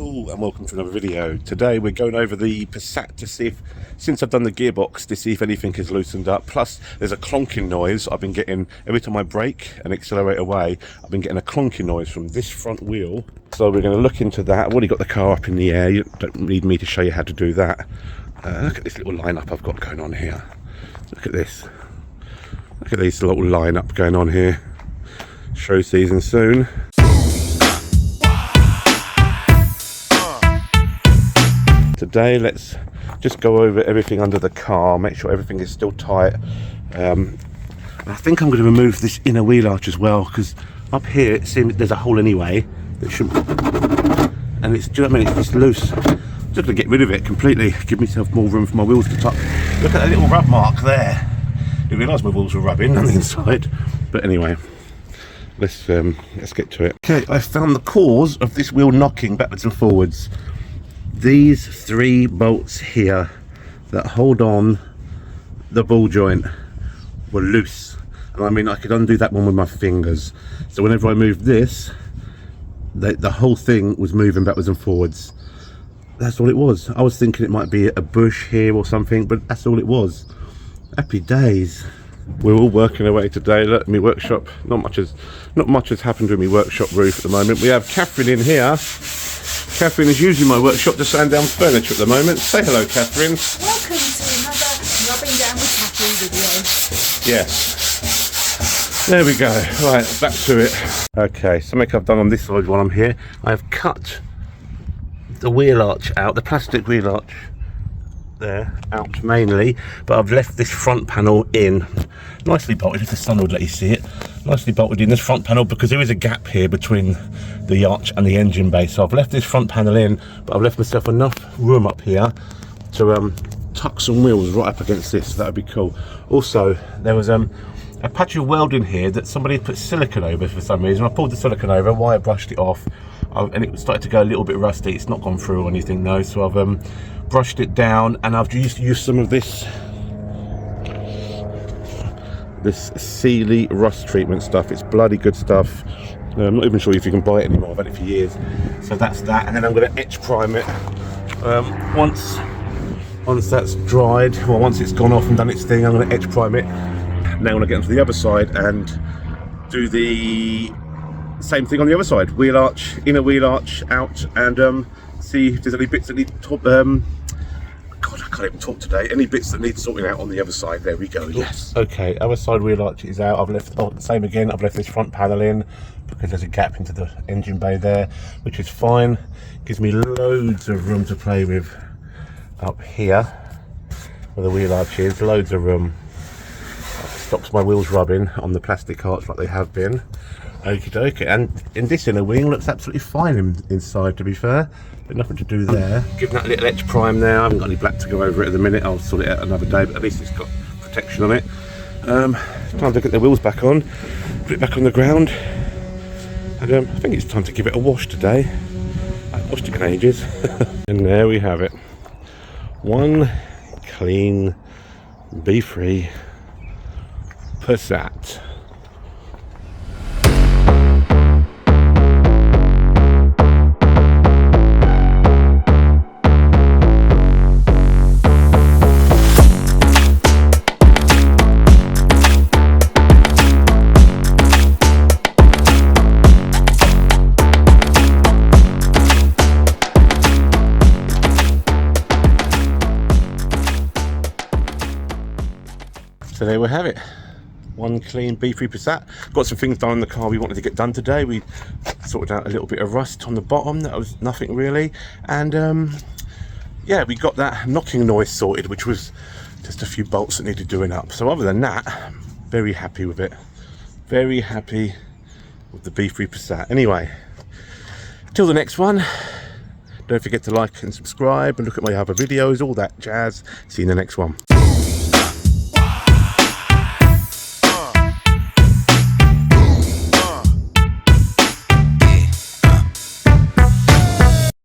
Hello and welcome to another video. Today we're going over the Passat to see if, since I've done the gearbox, to see if anything has loosened up. Plus there's a clonking noise I've been getting every time I brake and accelerate away. I've been getting a clonking noise from this front wheel. So we're going to look into that. I've already got the car up in the air. You don't need me to show you how to do that. Look at this little lineup I've got going on here. Look at this. Look at this little lineup going on here. Show season soon. Today let's just go over everything under the car, make sure everything is still tight. I think I'm going to remove this inner wheel arch as well, because up here it seems there's a hole anyway that shouldn't, and it's, do you know what I mean, it's loose. I'm just going to get rid of it completely, give myself more room for my wheels to tuck. Look at that little rub mark there. I didn't realise my wheels were rubbing on the inside, but anyway, let's get to it. Okay, I found the cause of this wheel knocking backwards and forwards. These three bolts here that hold on the ball joint were loose, and I mean I could undo that one with my fingers. So whenever I moved this, the whole thing was moving backwards and forwards. That's all it was. I was thinking it might be a bush here or something, but that's all it was. Happy days. We're all working away today. Look, my workshop, not much has happened with my workshop roof at the moment. We have Catherine in here. Catherine is using my workshop to sand down furniture at the moment. Say hello, Catherine. Welcome to another rubbing down with Catherine video. Yes. There we go. Right, back to it. Okay, something I've done on this side while I'm here. I've cut the wheel arch out, the plastic wheel arch there, out mainly, but I've left this front panel in. Nicely bolted, if the sun would let you see it. Nicely bolted in this front panel, because there is a gap here between the arch and the engine bay. So I've left this front panel in, but I've left myself enough room up here to tuck some wheels right up against this. So that would be cool. Also, there was a patch of welding here that somebody had put silicone over for some reason. I pulled the silicone over, wire brushed it off, and it started to go a little bit rusty. It's not gone through or anything, no. So I've brushed it down, and I've used some of this Sealy rust treatment stuff. It's bloody good stuff. I'm not even sure if you can buy it anymore. I've had it for years. So that's that, and then I'm going to etch prime it once that's dried. Well, once it's gone off and done its thing, I'm going to etch prime it. Now I'm going to get onto the other side and do the same thing on the other side. Wheel arch, inner wheel arch out, and see if there's any bits that need God, I can't even talk today. Any bits that need sorting out on the other side. There we go. Yes. Okay, other side wheel arch is out. I've left same again. I've left this front panel in because there's a gap into the engine bay there, which is fine. Gives me loads of room to play with up here where the wheel arch is. Loads of room. Stops my wheels rubbing on the plastic arch like they have been. Okie dokie. And in this inner wing looks absolutely fine inside, to be fair. But nothing to do there. Giving that a little etch prime now. I haven't got any black to go over it at the minute. I'll sort it out another day, but at least it's got protection on it. Time to get the wheels back on, put it back on the ground, and I think it's time to give it a wash today. I haven't washed it in ages. And there we have it. One clean, bee-free Passat. So there we have it. One clean bee-free Passat. Got some things done in the car we wanted to get done today. We sorted out a little bit of rust on the bottom. That was nothing really. And yeah, we got that knocking noise sorted, which was just a few bolts that needed doing up. So other than that, very happy with it. Very happy with the bee-free Passat. Anyway, till the next one. Don't forget to like and subscribe and look at my other videos, all that jazz. See you in the next one.